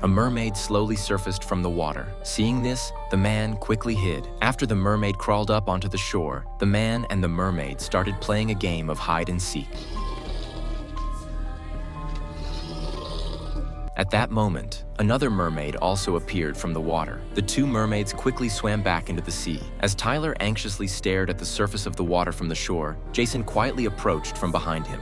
A mermaid slowly surfaced from the water. Seeing this, the man quickly hid. After the mermaid crawled up onto the shore, the man and the mermaid started playing a game of hide and seek. At that moment, another mermaid also appeared from the water. The two mermaids quickly swam back into the sea. As Tyler anxiously stared at the surface of the water from the shore, Jason quietly approached from behind him.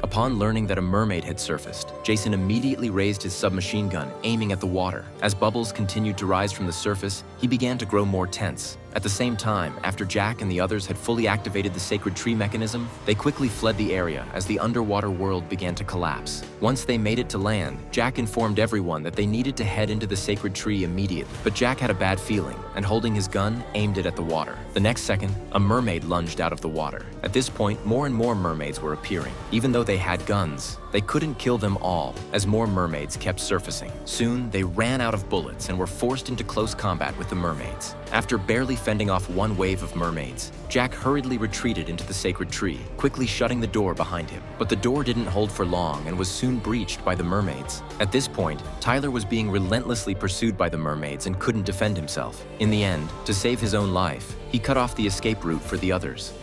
Upon learning that a mermaid had surfaced, Jason immediately raised his submachine gun, aiming at the water. As bubbles continued to rise from the surface, he began to grow more tense. At the same time, after Jack and the others had fully activated the sacred tree mechanism, they quickly fled the area as the underwater world began to collapse. Once they made it to land, Jack informed everyone that they needed to head into the sacred tree immediately. But Jack had a bad feeling, and holding his gun, aimed it at the water. The next second, a mermaid lunged out of the water. At this point, more and more mermaids were appearing. Even though they had guns, they couldn't kill them all, as more mermaids kept surfacing. Soon, they ran out of bullets and were forced into close combat with the mermaids. After barely fending off one wave of mermaids, Jack hurriedly retreated into the sacred tree, quickly shutting the door behind him. But the door didn't hold for long and was soon breached by the mermaids. At this point, Tyler was being relentlessly pursued by the mermaids and couldn't defend himself. In the end, to save his own life, he cut off the escape route for the others.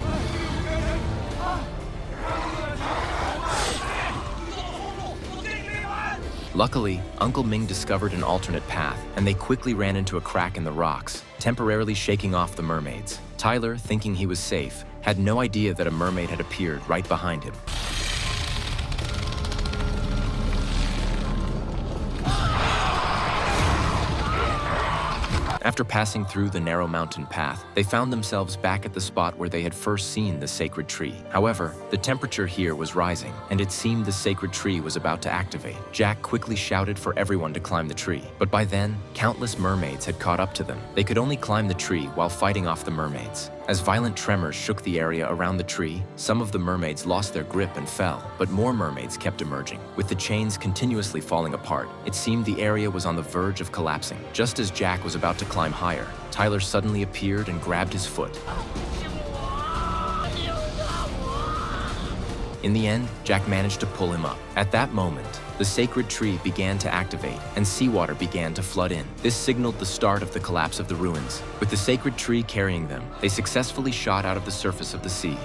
Luckily, Uncle Ming discovered an alternate path, and they quickly ran into a crack in the rocks, temporarily shaking off the mermaids. Tyler, thinking he was safe, had no idea that a mermaid had appeared right behind him. After passing through the narrow mountain path, they found themselves back at the spot where they had first seen the sacred tree. However, the temperature here was rising, and it seemed the sacred tree was about to activate. Jack quickly shouted for everyone to climb the tree, but by then, countless mermaids had caught up to them. They could only climb the tree while fighting off the mermaids. As violent tremors shook the area around the tree, some of the mermaids lost their grip and fell, but more mermaids kept emerging. With the chains continuously falling apart, it seemed the area was on the verge of collapsing. Just as Jack was about to climb higher, Tyler suddenly appeared and grabbed his foot. In the end, Jack managed to pull him up. At that moment, the sacred tree began to activate, and seawater began to flood in. This signaled the start of the collapse of the ruins. With the sacred tree carrying them, they successfully shot out of the surface of the sea.